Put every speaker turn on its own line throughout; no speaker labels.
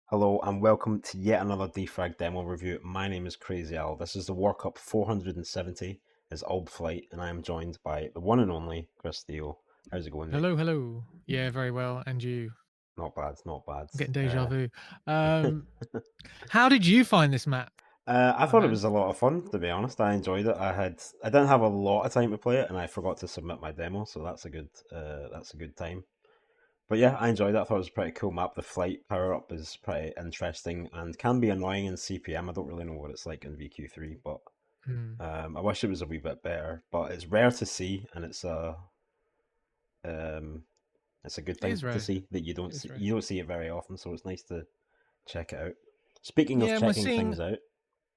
Hello and welcome to yet another DeFRaG demo review. My name is Crazy Al. This is the WarCup 470. It's ulb-flight and I am joined by the one and only Chris Steele. How's it going, mate?
Hello, hello. Yeah, very well. And you?
Not bad, not bad.
I'm getting deja vu. Um, how did you find this map,
I
my
thought it
man?
was a lot of fun, to be honest. I enjoyed it. I didn't have a lot of time to play it, and I forgot to submit my demo, so that's a good time. But yeah, I enjoyed it. I thought it was a pretty cool map. The flight power up is pretty interesting and can be annoying in CPM. I don't really know what it's like in VQ3, but
Hmm.
I wish it was a wee bit better. But it's rare to see, and um, it's a good
It
thing
is
to
rare.
see that
It is rare.
you don't see it very often. So it's nice to check it out. Speaking of
Yeah, and we're
checking
seeing.
things out,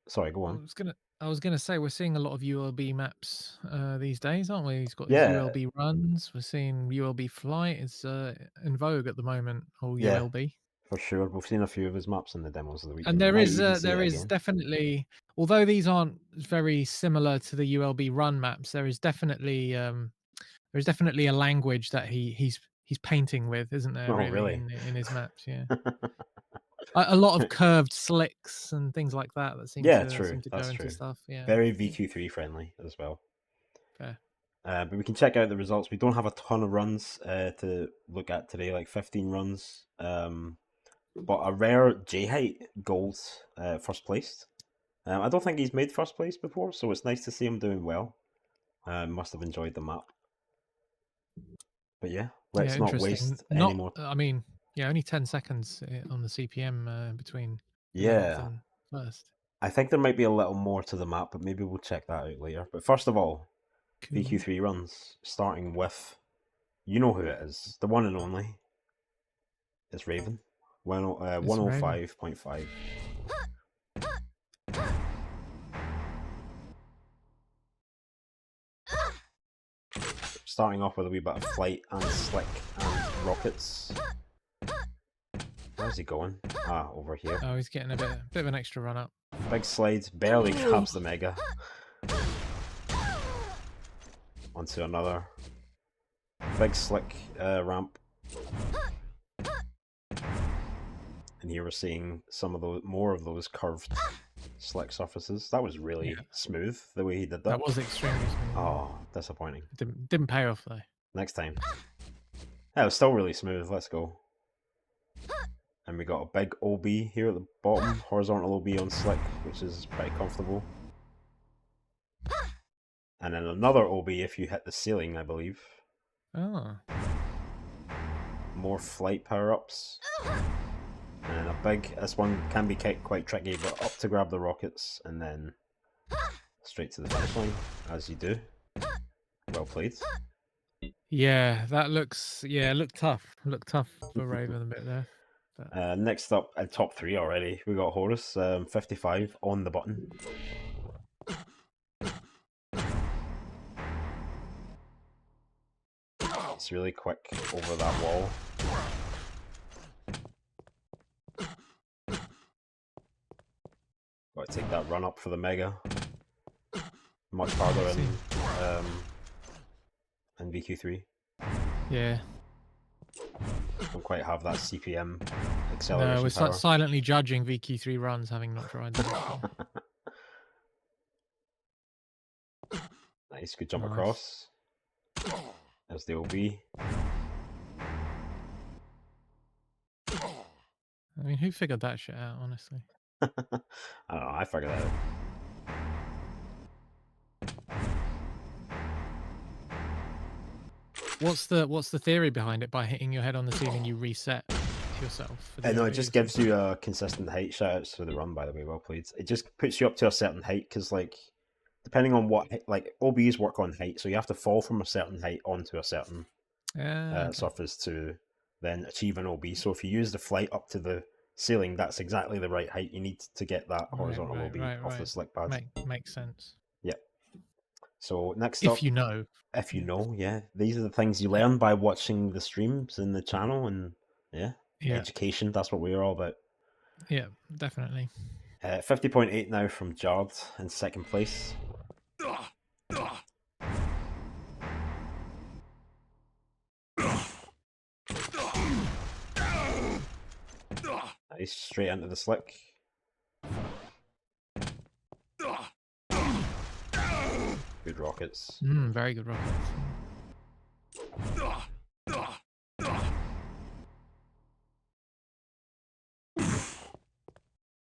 sorry, go
I
on.
was gonna. I was gonna say we're seeing a lot of ULB maps these days, aren't we? He's got his
Yeah,
ULB runs. We're seeing ULB flight. It's in vogue at the moment. Or
yeah,
ULB.
for sure. We've seen a few of his maps in the demos of the week,
And
and we
there
might
is
even see it
there is
again.
definitely, although these aren't very similar to the ULB run maps, there's definitely a language that he's painting with, isn't there,
Oh,
really,
really?
in his maps, yeah. A lot of curved slicks and things like that that
Yeah, true.
seem to go
That's
into
true.
stuff, yeah,
Very
yeah,
VQ3 friendly as well.
fair.
But we can check out the results. We don't have a ton of runs to look at today, like 15 runs. But a rare J height gold first place. I don't think he's made first place before, so it's nice to see him doing well. Must have enjoyed the map. But yeah,
Yeah,
let's not
interesting.
waste any
Not
more.
I mean, yeah, only 10 seconds, on the CPM, between 11th
Yeah,
and 1st.
I think there might be a little more to the map, but maybe we'll check that out later. But first of all,
Cool.
VQ3 runs, starting with, you know who it is, the one and only. It's Raven,
It's Raven.
105.5. Starting off with a wee bit of flight and slick and rockets. Where's he going? Ah, over here.
Oh, he's getting a bit of an extra run up.
Big slide, barely grabs the mega. Onto another. Big slick ramp. And here we're seeing some of those, more of those curved slick surfaces. That was
Yeah,
really smooth, the way he did
that
that.
was extremely smooth, yeah.
Oh, disappointing.
Didn't pay off, though.
Next time. Yeah, it was still really smooth. Let's go. And we got a big OB here at the bottom, horizontal OB on slick, which is pretty comfortable. And then another OB if you hit the ceiling, I believe.
Oh.
More flight power-ups. And a big, this one can be quite tricky, but up to grab the rockets, and then straight to the finish line, as you do. Well played.
Yeah, that looks looked tough. Looked tough for Raven a bit there. But
Next up, top three already, we got Horus, 55 on the button. It's really quick over that wall. Got to take that run up for the mega. Much harder in VQ3.
yeah.
Don't quite have that CPM
No,
acceleration
we're
power.
silently judging VQ3 runs, having not tried them before.
Nice, good jump
Nice.
across. There's the OB.
I mean, who figured that shit out, honestly?
I don't know, I figured that out.
What's the theory behind it? By hitting your head on the ceiling, you reset yourself for the
No, it
OB
just
or something?
gives you a consistent height. Shoutouts for the run, by the way, well played. It just puts you up to a certain height, because, like, depending on what, like, OBs work on height, so you have to fall from a certain height onto a certain
Yeah, okay.
surface to then achieve an OB. So if you use the flight up to the ceiling, that's exactly the right height you need to get that
Right,
horizontal
right,
OB
right,
off the
right.
slick pad.
Makes sense.
Yep. So next
If
up,
you know.
if you
Yeah.
know, yeah, these are the things you
Yeah.
learn by watching the streams in the channel, and yeah,
Yeah.
education. That's what we're all about.
Yeah, definitely.
50.8 now from Jard in second place. Nice, straight into the slick. Good rockets.
Very good rockets.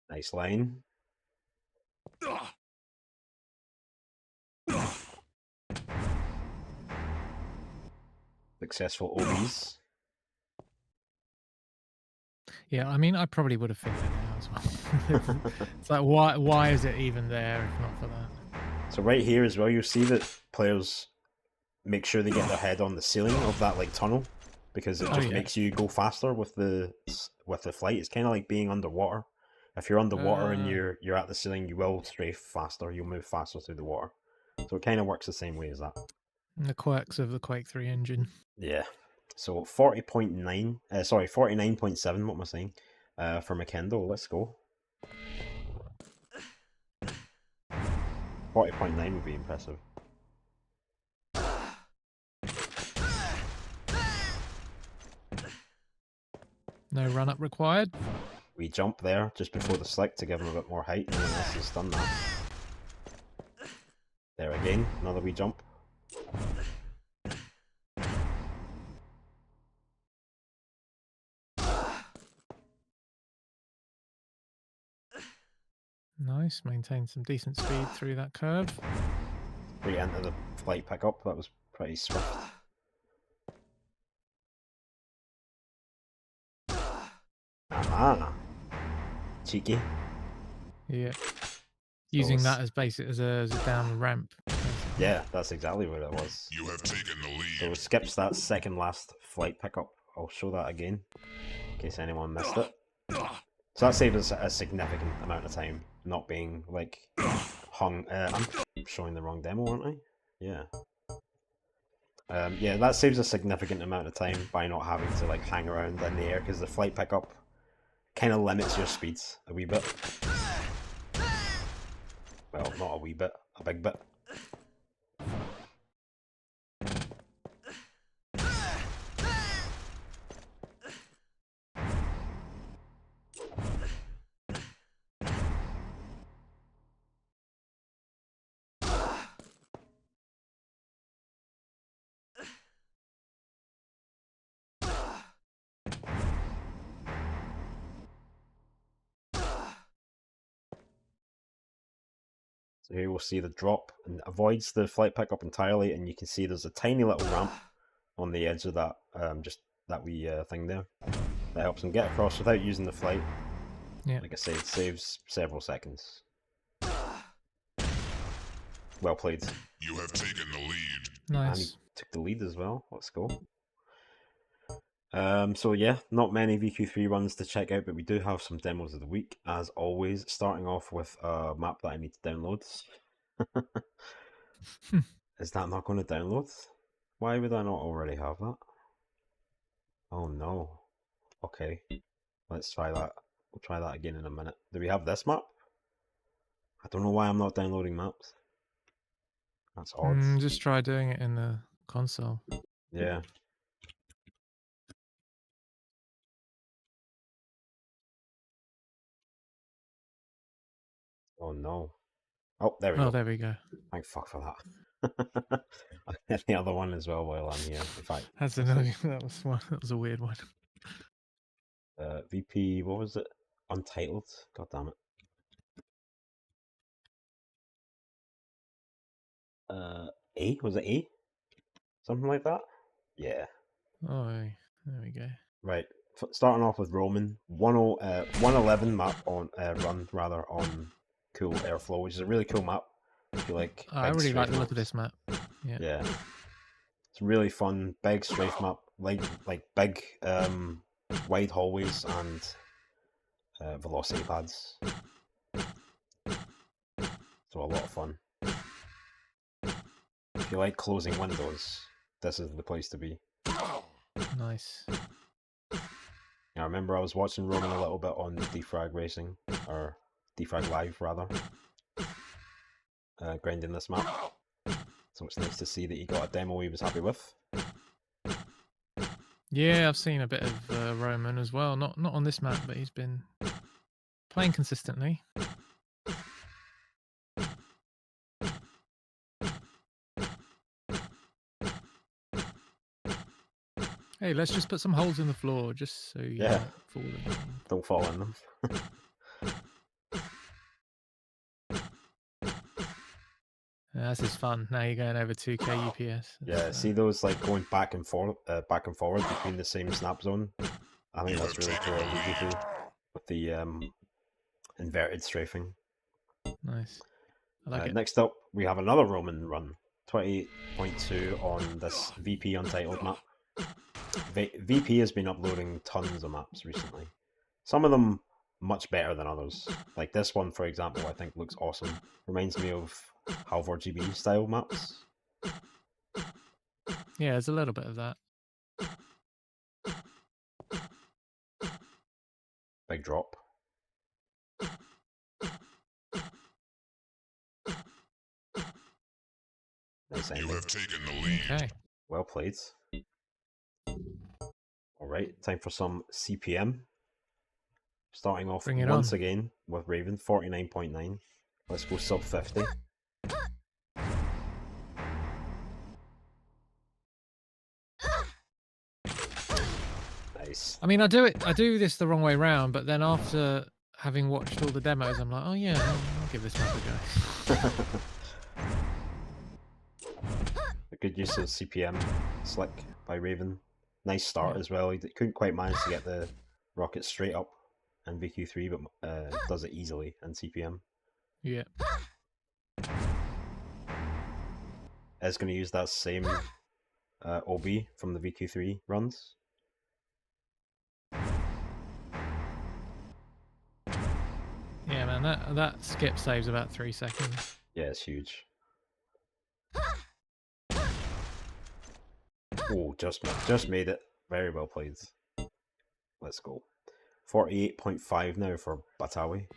Nice line. Successful OBs.
Yeah, I mean, I probably would have figured it out as well. It's like, why is it even there if not for that?
So right here as well, you'll see that players make sure they get their head on the ceiling of that like tunnel, because it just makes you go faster with the flight. It's kind of like being underwater. If you're underwater and you're at the ceiling, you will strafe faster. You'll move faster through the water. So it kind of works the same way as that.
The quirks of the Quake 3 engine.
Yeah. So 40.9, sorry, 49.7, what am I saying? For McKendall, let's go. 40.9 would be impressive.
No run up required.
We jump there just before the slick to give him a bit more height. No one else has done that. There again, another wee jump.
Nice, maintain some decent speed through that curve.
We enter the flight pickup, that was pretty swift. Ah, cheeky.
Yeah, using that as basic as a down ramp.
Yeah, that's exactly what it was.
You have taken the lead.
So it skips that second last flight pickup. I'll show that again, in case anyone missed it. So that saved us a significant amount of time, not being like hung. I'm showing the wrong demo, aren't I? Yeah. Yeah, that saves a significant amount of time by not having to like hang around in the air, because the flight pickup kind of limits your speeds a wee bit. Well, not a wee bit, a big bit. So here we'll see the drop, and avoids the flight pickup entirely, and you can see there's a tiny little ramp on the edge of that, just that wee thing there. That helps him get across without using the flight.
Yeah.
Like I said, it saves several seconds. Well played.
You have taken the lead.
Nice.
And he took the lead as well. Let's go. So yeah, not many VQ3 runs to check out, but we do have some demos of the week, as always, starting off with a map that I need to download. Is that not going to download? Why would I not already have that? Oh no. Okay, let's try that. We'll try that again in a minute. Do we have this map? I don't know why I'm not downloading maps. That's odd.
Just try doing it in the console.
Yeah. Oh no. Oh, there we go.
Oh, there we go.
Thank fuck for that. I'll get the other one as well while I'm here. In fact,
That's annoying. That was a weird one.
VP, what was it? Untitled. God damn it. A? Was it A? Something like that? Yeah.
Oh, there we go.
Right. Starting off with Roman. 111 map on run rather on Cool Airflow, which is a really cool map. If you like,
I really like the look
maps.
of this map.
Yeah. It's really fun, big strafe map, like big wide hallways and velocity pads. So a lot of fun. If you like closing windows, this is the place to be.
Nice.
I remember I was watching Roman a little bit on DeFRaG Racing, or DeFRaG Live rather, grinding this map. So it's nice to see that he got a demo he was happy with.
Yeah, I've seen a bit of Roman as well. Not on this map, but he's been playing consistently. Hey, let's just put some holes in the floor just so you
Yeah.
don't fall in them.
Don't fall in them.
This is fun. Now you're going over 2k UPS.
Yeah, see those like going back and forward between the same snap zone. I think that's really cool. With the inverted strafing.
Nice. I like it.
Next up, we have another Roman run, 28.2 on this VP Untitled map. VP has been uploading tons of maps recently. Some of them much better than others. Like this one, for example, I think looks awesome. Reminds me of Halvor GB style maps.
Yeah, there's a little bit of that.
Big drop. Nice ending.
You have taken the lead.
Okay.
Well played. Alright, time for some CPM. Starting off
Bring it
once
on.
again with Raven, 49.9. Let's go sub 50. Nice.
I mean, I do this the wrong way round, but then after having watched all the demos, I'm like, oh yeah, I'll give this map a go.
A good use of CPM slick by Raven. Nice start
Yeah.
as well. He couldn't quite manage to get the rocket straight up in VQ3, but does it easily in CPM.
Yeah.
Is going to use that same OB from the VQ3 runs.
Yeah, man, that skip saves about 3 seconds.
Yeah, it's huge. Oh, just made it. Very well played. Let's go. 48.5 now for Batawi.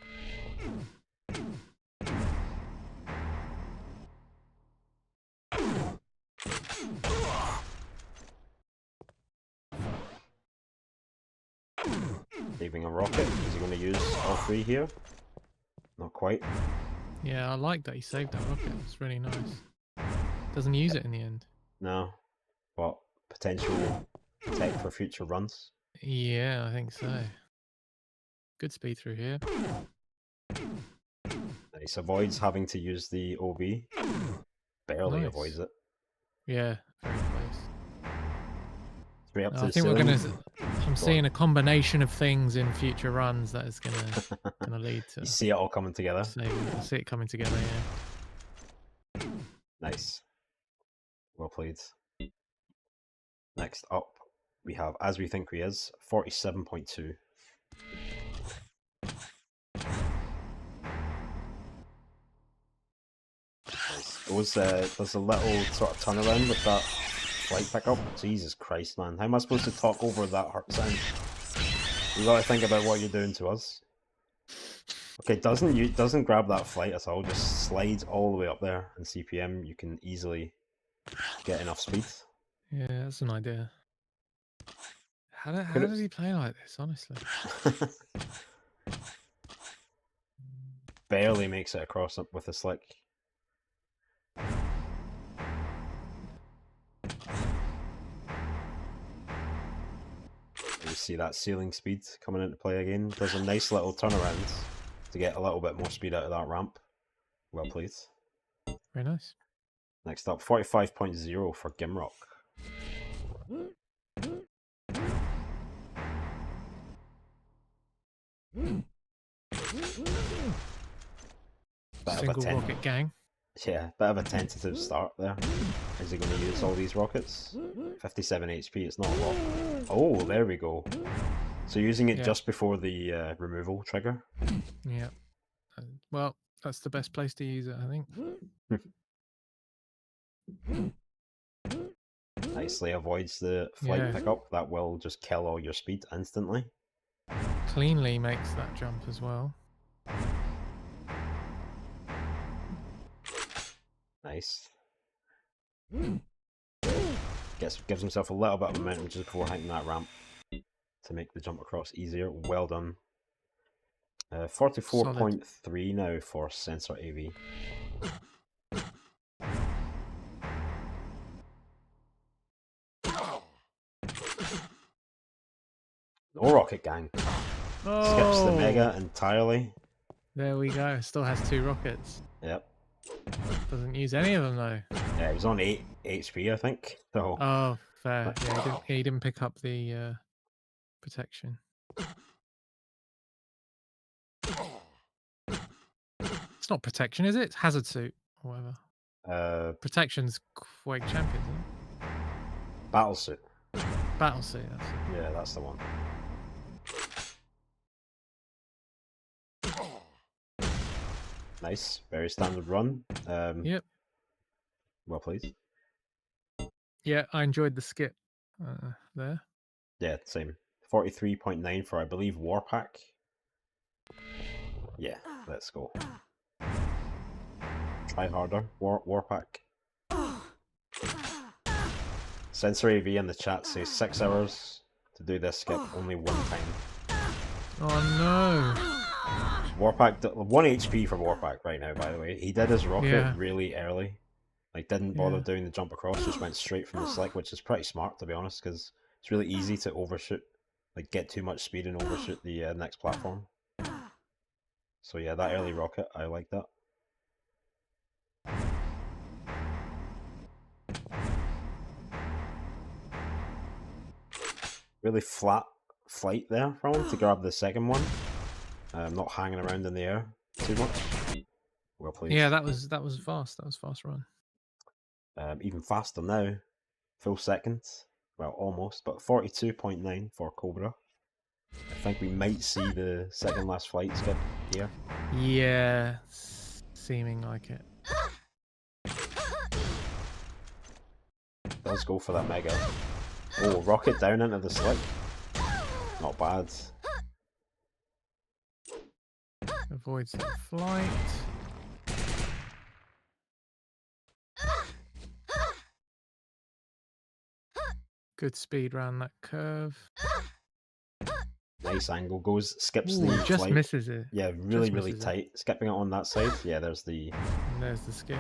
Saving a rocket. Is he going to use all three here? Not quite.
Yeah, I like that he saved that rocket. It's really nice. Doesn't use it in the end.
No. But potential tech for future runs.
Yeah, I think so. Good speed through here.
Nice. Avoids having to use the OB. Barely
Nice.
avoids it.
Yeah, very close.
Straight up to
I
the
think
ceiling.
I'm seeing a combination of things in future runs that is gonna lead to.
You see it all coming together.
I see it coming together. Yeah.
Nice. Well played. Next up, we have As We Think We Is, 47.2. Nice. There's a little sort of turnaround with that flight pickup. Jesus Christ, man. How am I supposed to talk over that hurt sound? You gotta think about what you're doing to us. Okay, doesn't grab that flight at all, just slides all the way up there, and CPM you can easily get enough speed.
Yeah, that's an idea. How does he play like this, honestly?
Barely makes it across up with a slick. You see that ceiling speed coming into play again. Does a nice little turnaround to get a little bit more speed out of that ramp. Well played.
Very nice.
Next up, 45.0 for Gimrock.
Single rocket gang.
Yeah, bit of a tentative start there. Is he going to use all these rockets? 57 HP, it's not a lot. Oh, there we go. So using it just before the removal trigger.
Yeah. Well, that's the best place to use it, I think.
Nicely avoids the flight pickup. That will just kill all your speed instantly.
Cleanly makes that jump as well.
Nice. gives himself a little bit of momentum just before hitting that ramp to make the jump across easier. Well done. 44.3 now for Sensor AV. No rocket gang.
Oh,
Skips the mega entirely.
there we go. Still has 2 rockets.
Yep.
Doesn't use any of them though.
Yeah, he was on 8 HP, I think. So
Oh, fair. Yeah, he didn't pick up the protection. It's not protection, is it? It's hazard suit or whatever. Protection's Quake Champions, isn't it?
battle suit.
Battle suit, that's it.
Yeah, that's the one. Nice, very standard run.
Yep.
Well played.
Yeah, I enjoyed the skip there.
Yeah, same. 43.9 for, I believe, WarPack. Yeah, let's go. Try harder, WarPack. Sensor AV in the chat says 6 hours to do this skip, only 1 time.
Oh no!
WarPack, 1 HP for WarPack right now, by the way. He did his rocket
Yeah.
really early. Like, didn't bother
Yeah.
doing the jump across, just went straight from the slick, which is pretty smart, to be honest, because it's really easy to overshoot, like, get too much speed and overshoot the next platform. So yeah, that early rocket, I like that. Really flat flight there from him to grab the second one. Not hanging around in the air too much. Well played.
Yeah, that was fast. That was fast run.
Even faster now. Full seconds. Well, almost, but 42.9 for Cobra. I think we might see the second last flight skip here.
Yeah, seeming like it.
Let's go for that mega. Oh, rocket down into the slick. Not bad.
Avoids the flight. Good speed round that curve.
Nice angle. Skips
Ooh,
the
just
flight.
misses it.
Yeah, really,
Just
really
misses it.
tight. Skipping it on that side. Yeah, there's the...
And there's the skip.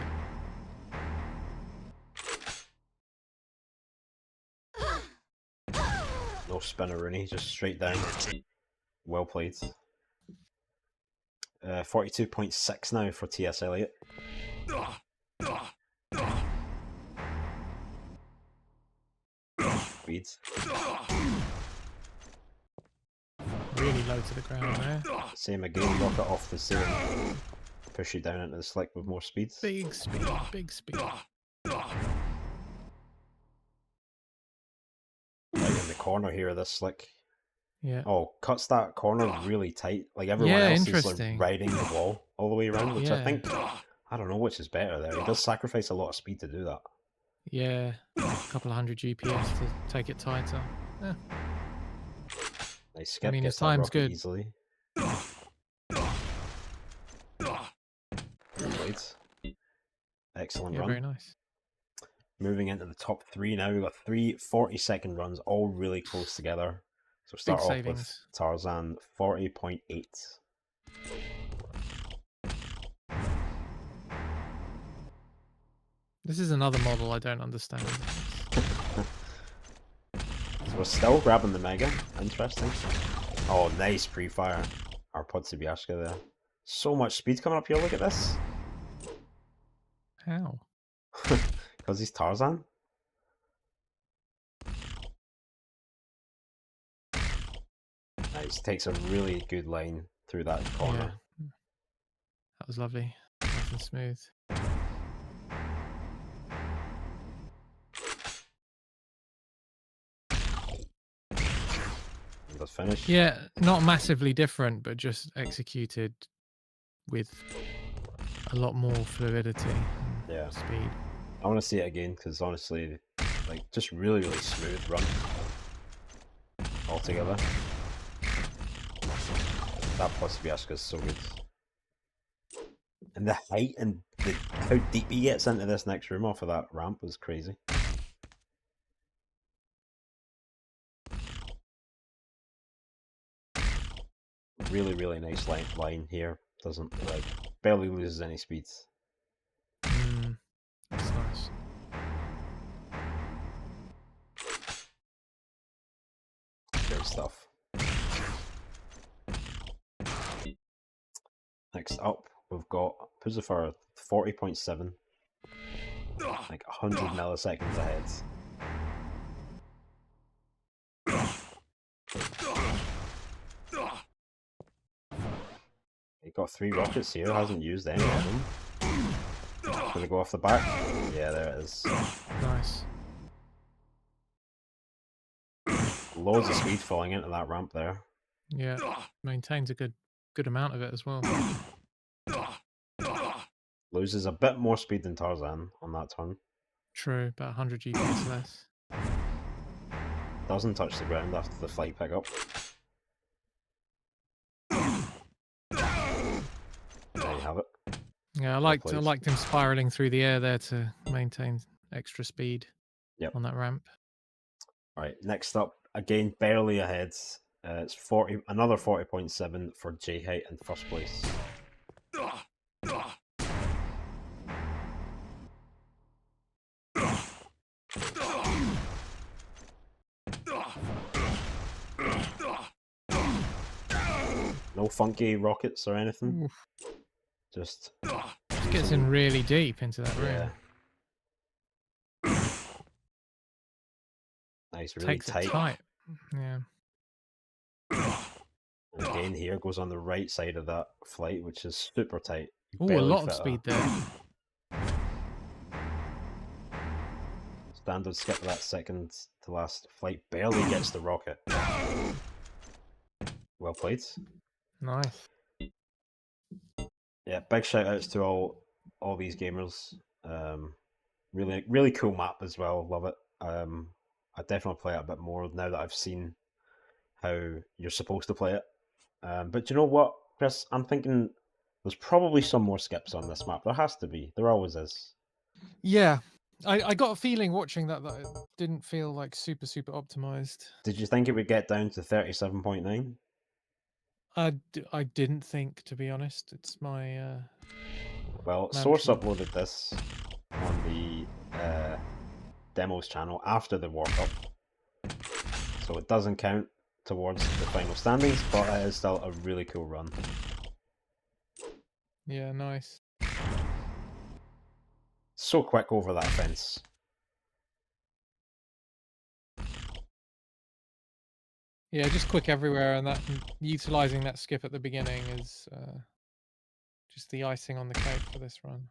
No spinneroonie, just straight down. Well played. 42.6 now for TS Elliott. Speed.
Really low to the ground there.
Same again, rocket off the ceiling. Push you down into the slick with more speed.
Big speed, big speed.
Right in the corner here of this slick.
Yeah.
Oh, cuts that corner really tight. Like everyone
Yeah,
else is
interesting.
like riding the wall all the way around, which I
Yeah.
think, I don't know which is better there. He does sacrifice a lot of speed to do that.
Yeah. A couple of hundred GPS to take it tighter. Yeah.
Nice skip.
I mean, his
gets that
time's
rocket
good.
easily. Right. Excellent
Yeah,
run.
very nice.
Moving into the top 3 now. We've got 3 40-second runs, all really close together. So start
Big
off with
savings.
Tarzan, 40.8.
This is another model I don't understand.
So we're still grabbing the mega. Interesting. Oh, nice pre-fire. Our Podsibiashka there. So much speed coming up here. Look at this.
How?
Because he's Tarzan. Nice. Takes a really good line through that corner.
Yeah. That was lovely. Nice and smooth.
And that's finished.
Yeah, not massively different, but just executed with a lot more fluidity and
Yeah.
speed.
I want to see it again because honestly, like, just really, really smooth run altogether. That Podsibiashka is so good. And the height and how deep he gets into this next room off of that ramp is crazy. Really, really nice line here. Doesn't, like, barely loses any speed.
That's nice.
Great stuff. Next up, we've got Puzifer 40.7, like 100 milliseconds ahead. He got 3 rockets here, hasn't used any of them. Gonna go off the back. Yeah, there it is.
Nice.
Loads of speed falling into that ramp there.
Yeah, maintains a good amount of it as well.
Loses a bit more speed than Tarzan on that turn.
True, about 100 GPS less.
Doesn't touch the ground after the flight pickup. There you have it.
Yeah, I liked him spiraling through the air there to maintain extra speed.
Yep.
On that ramp.
Right, next up, again barely ahead. It's another 40.7 for J height in first place. No funky rockets or anything.
Oof.
Just
gets in really deep into that ring.
Nice, really
Takes it tight. Yeah.
And again, here goes on the right side of that flight, which is super tight.
Oh, a lot of speed there.
Standard skip that second to last flight. Barely gets the rocket. Well played. Nice. Yeah, big shout outs to all these gamers. Really cool map as well. Love it. I definitely play it a bit more now that I've seen how you're supposed to play it. But you know what, Chris? I'm thinking there's probably some more skips on this map. There has to be. There always is.
Yeah. I got a feeling watching that it didn't feel like super optimized.
Did you think it would get down to 37.9?
I didn't think, to be honest. It's my
well,
mantra.
Source uploaded this on the demos channel after the WarCup, so it doesn't count towards the final standings, but it is still a really cool run.
Yeah, nice.
So quick over that fence.
Yeah, just quick everywhere, and that utilizing that skip at the beginning is just the icing on the cake for this run.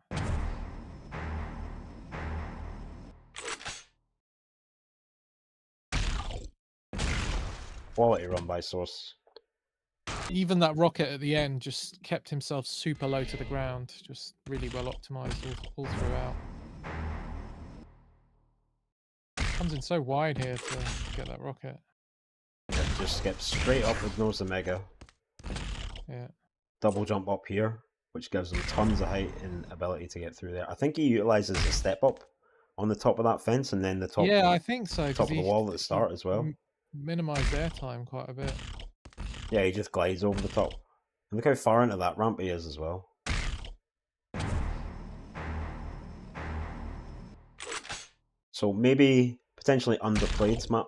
Quality run by Source.
Even that rocket at the end just kept himself super low to the ground, just really well optimized all throughout. Comes in so wide here to get that rocket.
It just skips straight up, ignores the mega.
Yeah.
Double jump up here, which gives him tons of height and ability to get through there. I think he utilizes the step up on the top of that fence and then the top.
Yeah, I think so.
Top of the wall at the start as well.
Minimize airtime quite a bit.
Yeah, he just glides over the top. And look how far into that ramp he is as well. So maybe potentially underplayed map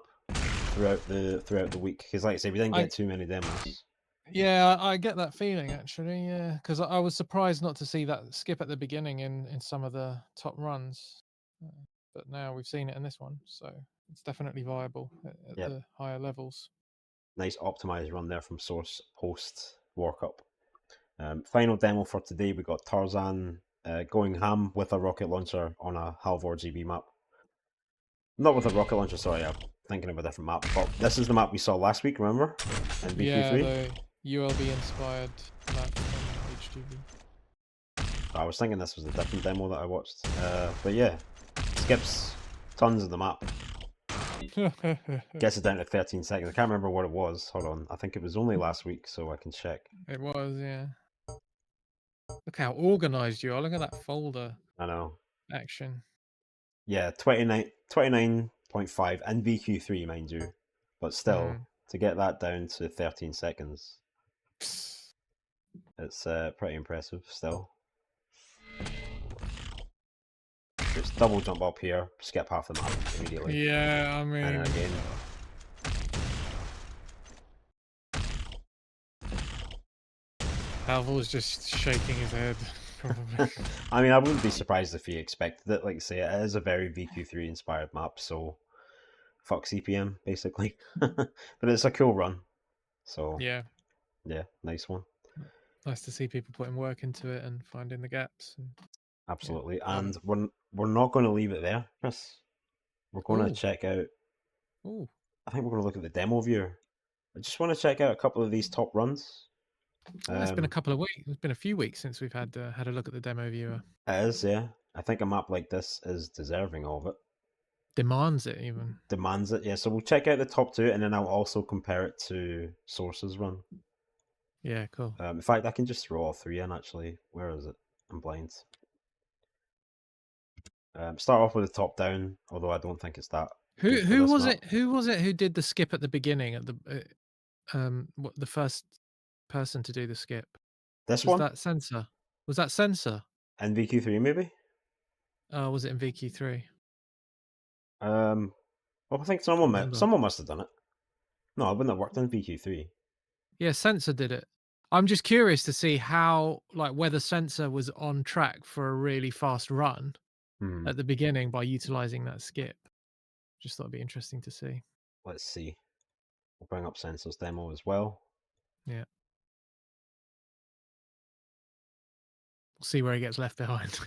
throughout the week, because like I say, we didn't get too many demos.
Yeah, I get that feeling actually. Yeah, because I was surprised not to see that skip at the beginning in some of the top runs, but now we've seen it in this one, so it's definitely viable at the higher levels.
Nice optimized run there from Source post WarCup. Final demo for today, we got Tarzan going ham with a rocket launcher on a Halvor GB map. Not with a rocket launcher, sorry, I'm thinking of a different map. But this is the map we saw last week, remember? In VQ3?
Yeah, the ULB-inspired map from HGV.
I was thinking this was a different demo that I watched. But yeah, skips tons of the map. Gets it down to 13 seconds. I can't remember what it was. Hold on. I think it was only last week, so I can check.
It was, yeah. Look how organized you are. Look at that folder.
I know.
Action.
Yeah, 29.5 and VQ3, mind you. But still, to get that down to 13 seconds. It's pretty impressive still. Just double jump up here, skip half the map immediately.
Yeah, I
And
mean,
then again.
Alval was just shaking his head. Probably.
I mean, I wouldn't be surprised if he expected it. Like I say, it is a very VQ3 inspired map, so fuck CPM basically. But it's a cool run. So
Yeah,
nice one.
nice to see people putting work into it and finding the gaps.
Absolutely.
Yeah.
And we're not going to leave it there, Chris. We're going to
Ooh.
check out.
Ooh.
I think we're going to look at the demo viewer. I just want to check out a couple of these top runs.
It's been a couple of weeks. It's been a few weeks since we've had a look at the demo viewer.
It is, yeah. I think a map like this is deserving of it.
Demands it even.
Demands it, yeah. So we'll check out the top two, and then I'll also compare it to Source's run.
Yeah, cool.
In fact, I can just throw all three in, actually. Where is it? I'm blind. Start off with the top down, although I don't think it's that.
Who was it? Who was it who did the skip at the beginning? At the the first person to do the skip?
This
Was
one?
that Sensor? Was that Sensor?
In VQ3, maybe?
Was it in VQ3?
Well, I think
Can't remember.
someone must have done it. No, I wouldn't have worked in VQ3.
Yeah, Sensor did it. I'm just curious to see how, like, whether Sensor was on track for a really fast run at the beginning by utilizing that skip. Just thought it'd be interesting to see.
Let's see. We'll bring up Sensor's demo as well.
Yeah. We'll see where he gets left behind.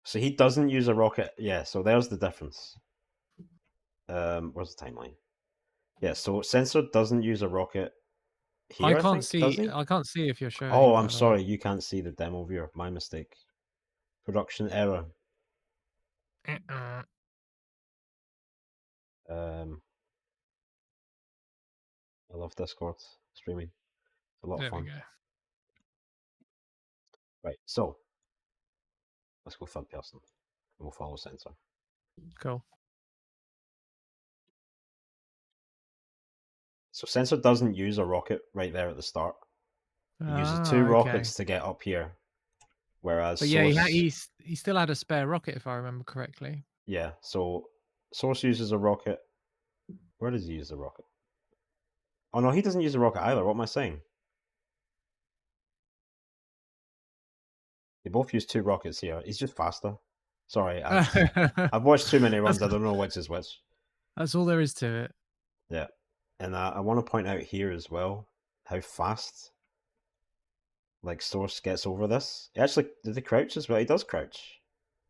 So he doesn't use a rocket. Yeah, so there's the difference. Where's the timeline? Yeah, so Sensor doesn't use a rocket here,
I can't
think,
see.
does he?
I can't see if you're showing.
Oh, I'm
by the way.
sorry, you can't see the demo viewer. My mistake. Production error. I love Discord streaming. It's a lot of
There we
fun.
go.
Right, so let's go third person. And we'll follow Sensor.
Cool.
So Sensor doesn't use a rocket right there at the start. He uses two rockets to get up here. Whereas
but
Source,
yeah, he still had a spare rocket if I remember correctly.
yeah, so Source uses a rocket. Where does he use the rocket? Oh no, he doesn't use the rocket either. What am I saying? They both use two rockets here. He's just faster. Sorry, I've watched too many runs. I don't know which is which.
That's all there is to it.
Yeah, and I want to point out here as well how fast like Source gets over this. He actually did he crouch as well? He does crouch.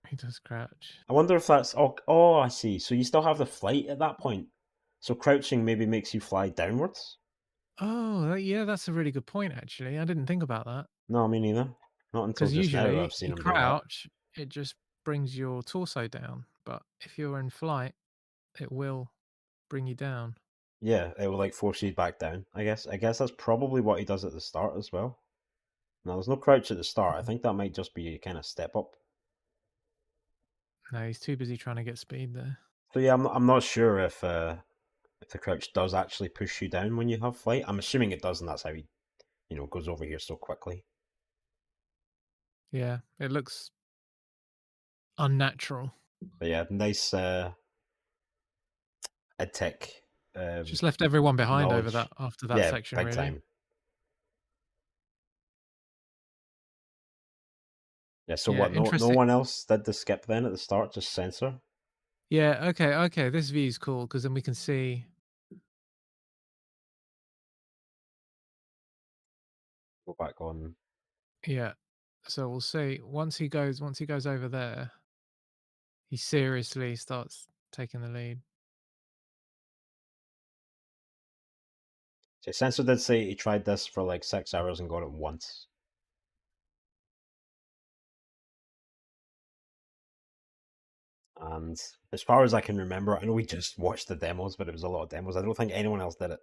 He does crouch.
I wonder if that's oh I see. So you still have the flight at that point. So crouching maybe makes you fly downwards.
Oh, yeah, that's a really good point. Actually, I didn't think about that.
No, me neither. Not until
Because
just now
usually,
I've seen
you
him do that.
crouch, it just brings your torso down. But if you're in flight, it will bring you down.
Yeah, it will like force you back down. I guess that's probably what he does at the start as well. Now there's no crouch at the start. I think that might just be a kind of step up.
No, he's too busy trying to get speed there.
So yeah, I'm not sure if the crouch does actually push you down when you have flight. I'm assuming it does, and that's how he, goes over here so quickly.
Yeah, it looks unnatural.
But yeah, nice EdTech.
Just left everyone behind
knowledge.
over that after that section,
big
really.
time. Yeah, so what? No one else did the skip then at the start, just Sensor?
Yeah, okay. This view's cool because then we can see.
Go back on.
Yeah, so we'll see. Once he goes over there, he seriously starts taking the lead.
So Sensor did say he tried this for like 6 hours and got it once. And as far as I can remember, I know we just watched the demos, but it was a lot of demos. I don't think anyone else did it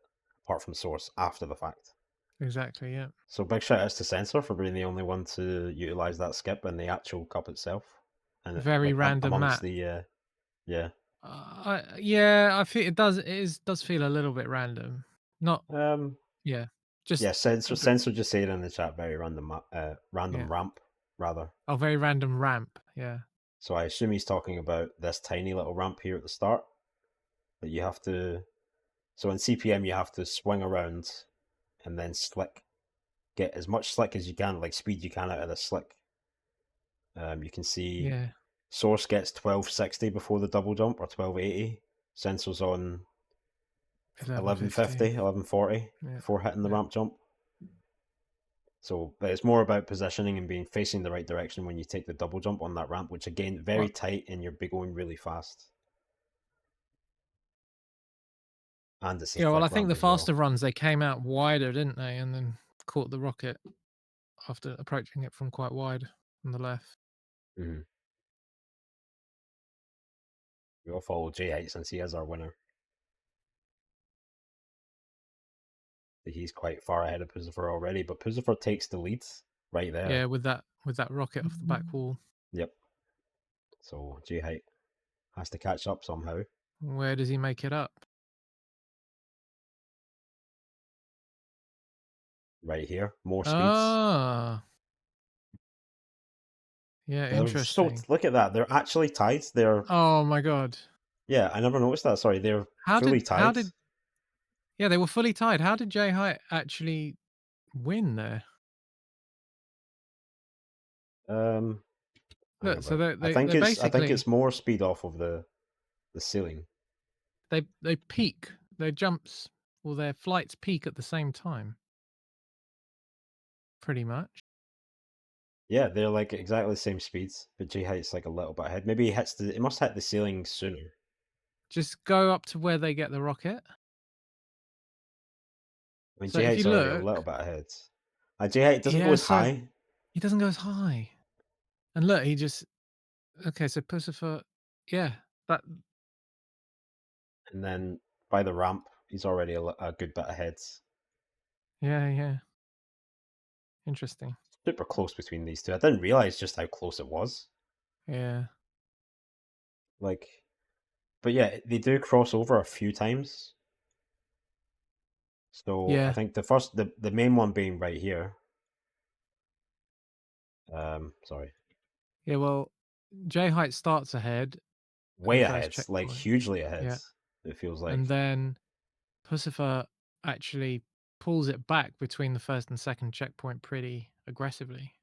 apart from Source after the fact.
Exactly, yeah.
So big shout outs to Sensor for being the only one to utilize that skip in the actual cup itself. And
Very random
amongst
map.
the yeah.
Yeah, I feel it does. Does feel a little bit random. Not
Um,
yeah. Just
yeah,
a bit,
Sensor just said in the chat, very random,
yeah.
random ramp rather.
Oh, very random ramp. Yeah.
So I assume he's talking about this tiny little ramp here at the start that you have to. So in CPM you have to swing around and then slick, get as much slick as you can, like speed you can out of the slick. You can see
Yeah.
Source gets 1260 before the double jump or 1280. Sensor's on 1150,
1150.
1140
Yeah.
before hitting the
Yeah.
ramp jump. So but it's more about positioning and being facing the right direction when you take the double jump on that ramp, which again very
Well,
tight and you're going really fast. And it's a
yeah. Well, I
thick
think
ramp
the
as well.
faster runs they came out wider, didn't they? And then caught the rocket after approaching it from quite wide on the left.
Mm-hmm. We'll follow J8 since he is our winner. He's quite far ahead of Puzifer already, but Puzifer takes the lead right there.
Yeah, with that rocket off the back wall.
Yep. So J8 has to catch up somehow.
Where does he make it up?
Right here, more speeds.
Ah. Yeah, interesting.
Look at that. They're actually tied. They're
Oh my god.
yeah. I never noticed that. Sorry, they're fully
How
tied.
did Yeah, they were fully tied. How did Jay Height actually win there?
Hang
Look, so
about. I think
they
it's
basically
more speed off of the ceiling.
they peak. Their jumps or their flights peak at the same time. Pretty much.
Yeah, they're like exactly the same speeds, but J Height's like a little bit ahead. Maybe it must hit the ceiling sooner.
Just go up to where they get the rocket.
I mean,
So
J
if you
Height's already a little
look,
bit ahead. J Height doesn't go
yeah,
as
so
high,
he doesn't go as high. And look, he just okay, so Pussifer, yeah, that
and then by the ramp, he's already a good bit ahead.
yeah. Interesting.
Super close between these two. I didn't realize just how close it was.
Yeah.
Like, but yeah, they do cross over a few times. So I
Yeah.
think the main one being right here. Sorry,
Yeah, well, Jay Height starts ahead at the
way
first
ahead, like
checkpoint.
hugely ahead.
Yeah.
It feels like.
And then Pussifer actually pulls it back between the first and second checkpoint pretty aggressively.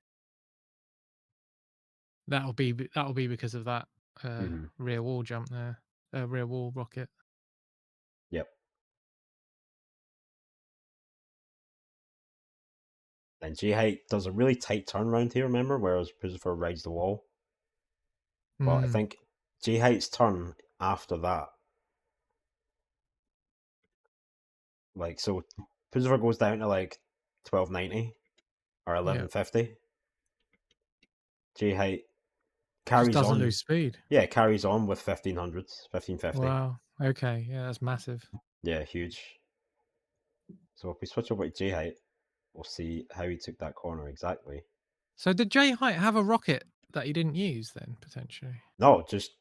That'll be because of that
Mm-hmm.
rear wall jump there, rear wall rocket.
Yep. And J Height does a really tight turn around here, remember? Whereas Puzifer rides the wall. But I
Mm,
think J Height's turn after that, like, so Puzifer goes down to like 1290 or
yeah,
1150. J Height
just
carries
doesn't
on.
lose speed.
Yeah, carries on with 1500s, 1550.
Wow. Okay. Yeah, that's massive.
Yeah, huge. So if we switch over to J Height, we'll see how he took that corner exactly.
So did Jay Height have a rocket that he didn't use then potentially?
No, just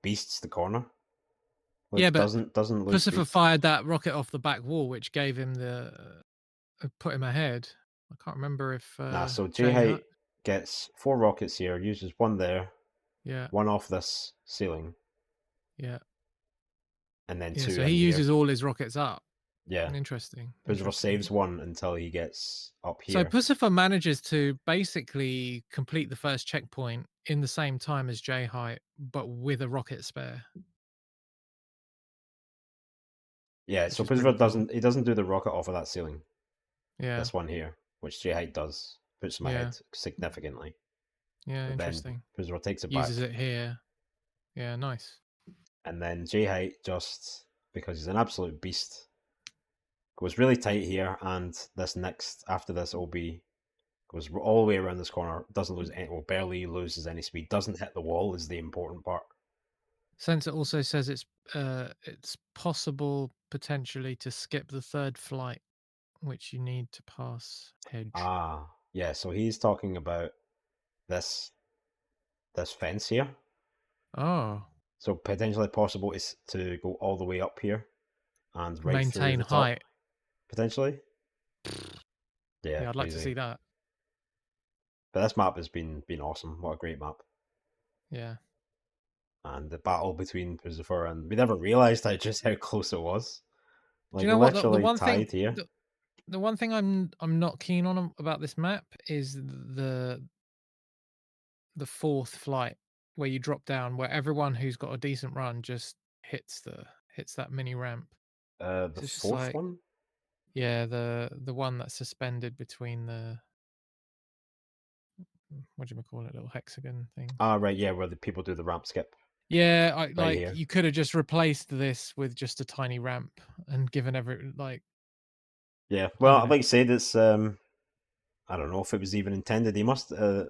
beasts the corner.
Yeah,
Like
but
doesn't lose
Pussifer
speed.
fired that rocket off the back wall, which gave him the put him ahead. I can't remember if
Nah, so J
Jay
Height
Height.
gets 4 rockets here, uses one there,
Yeah,
one off this ceiling,
yeah,
and then
yeah.
2
So he
in here.
uses all his rockets up.
Yeah.
Interesting.
Puzifer
Interesting.
saves one until he gets up
So
here.
Pussifer manages to basically complete the first checkpoint in the same time as Jay Height, but with a rocket spare.
Yeah,
Which
so
is pretty
Puzifer
cool.
doesn't do the rocket off of that ceiling.
Yeah,
This one here, which J Height does, puts him
yeah,
ahead significantly.
yeah.
But then
Interesting.
Puzifer takes it
Uses
back.
it here. Yeah, nice.
And then J Height, just because he's an absolute beast, goes really tight here, and this next after this OB goes all the way around this corner, doesn't lose any, well, barely loses any speed, doesn't hit the wall is the important part.
Sensor also says it's possible potentially to skip the third flight, which you need to pass Hedge.
Ah, yeah, so he's talking about this fence here.
Oh,
So potentially possible is to go all the way up here and right through
maintain
the top.
height.
potentially. Yeah,
Yeah, I'd like to
crazy.
see that.
But this map has been awesome. What a great map.
Yeah.
And the battle between Lucifer and we never realized just how close it was.
Do
Like
you know what the
literally
one thing
tied here.
the one thing I'm not keen on about this map is the fourth flight where you drop down, where everyone who's got a decent run just hits that mini ramp.
The
So it's just
fourth
like,
one.
yeah, the one that's suspended between the what do you call it, little hexagon thing.
Ah, right, yeah, where the people do the ramp skip.
Yeah,
Right here.
you could have just replaced this with just a tiny ramp and given
Yeah,
I
well,
don't
like
know.
I said, it's I don't know if it was even intended. He must. I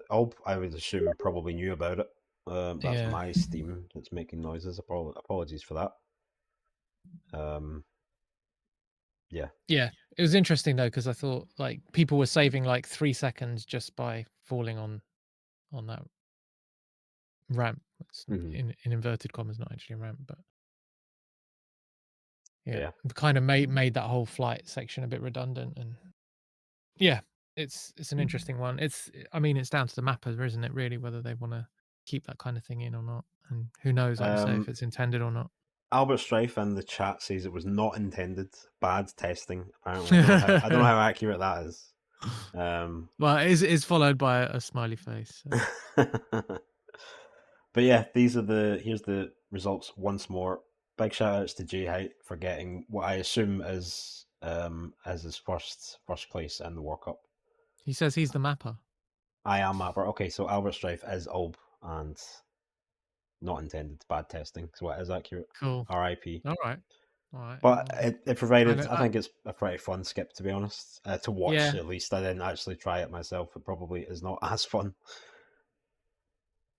would assume probably knew about it. That's
Yeah.
my Steam that's making noises. Apologies for that. Yeah.
Yeah, it was interesting though because I thought like people were saving like 3 seconds just by falling on that ramp. It's
Hmm.
in inverted commas, not actually a ramp, but yeah,
Yeah.
it kind of made that whole flight section a bit redundant. And yeah, it's an interesting one. I mean, it's down to the mapper, isn't it? Really, whether they want to keep that kind of thing in or not. And who knows, like you say, if it's intended or not.
Albert Strife in the chat says it was not intended. Bad testing. Apparently, I don't know how accurate that is.
Well, it's followed by a smiley face. So.
But yeah, here's the results once more. Big shout outs to Jay Height for getting what I assume is as his first place in the WarCup.
He says he's the mapper.
I am mapper. Okay, so Albert Strife is ulb and not intended. Bad testing. So it is accurate.
Cool.
R.I.P.
All right.
But it provided. I
I
think it's a pretty fun skip, to be honest. To watch,
yeah,
at least. I didn't actually try it myself. It probably is not as fun.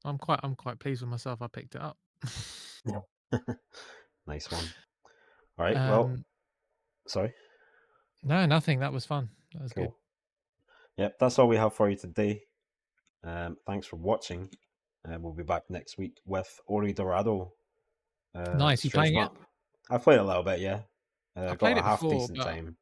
I'm quite pleased with myself. I picked it up.
Nice one. All right. Well, sorry.
No, nothing. That was fun. That was good.
Cool. Yep, that's all we have for you today. Thanks for watching. We'll be back next week with Ori Dorado.
Nice. You
Strange
playing it?
map. I've played a little bit, yeah.
I
Got
played
a
it
half
before,
decent
but
time.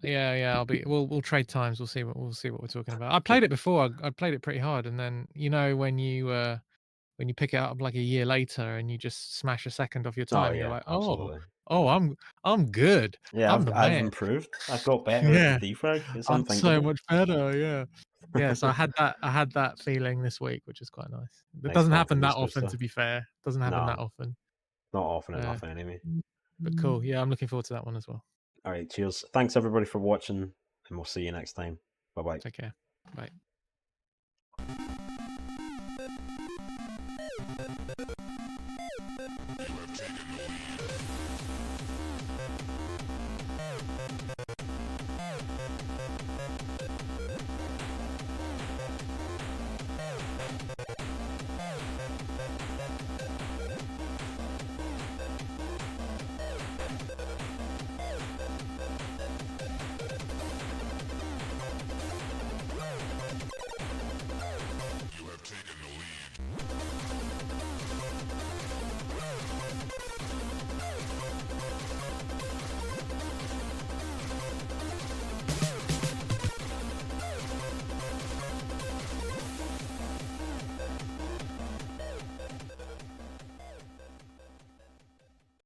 yeah. We'll trade times. We'll see what we're talking about. I played it before. I played it pretty hard, and then when you pick it up like a year later and you just smash a second off your
Oh
time, and you're
yeah,
like,
absolutely.
I'm good.
Yeah,
I'm the
I've
man.
improved. I've got better at
Yeah,
DeFRaG. It's
I'm so
unthinkable.
much better. Yeah. Yeah, so I had that feeling this week, which is quite nice. It
Nice
doesn't happen that
confidence
often,
booster.
to be fair. It doesn't happen that
No,
often.
not often
Uh,
enough anyway.
but cool. Yeah, I'm looking forward to that one as well.
All right, cheers. Thanks everybody for watching, and we'll see you next time. Bye bye.
Take care. Bye.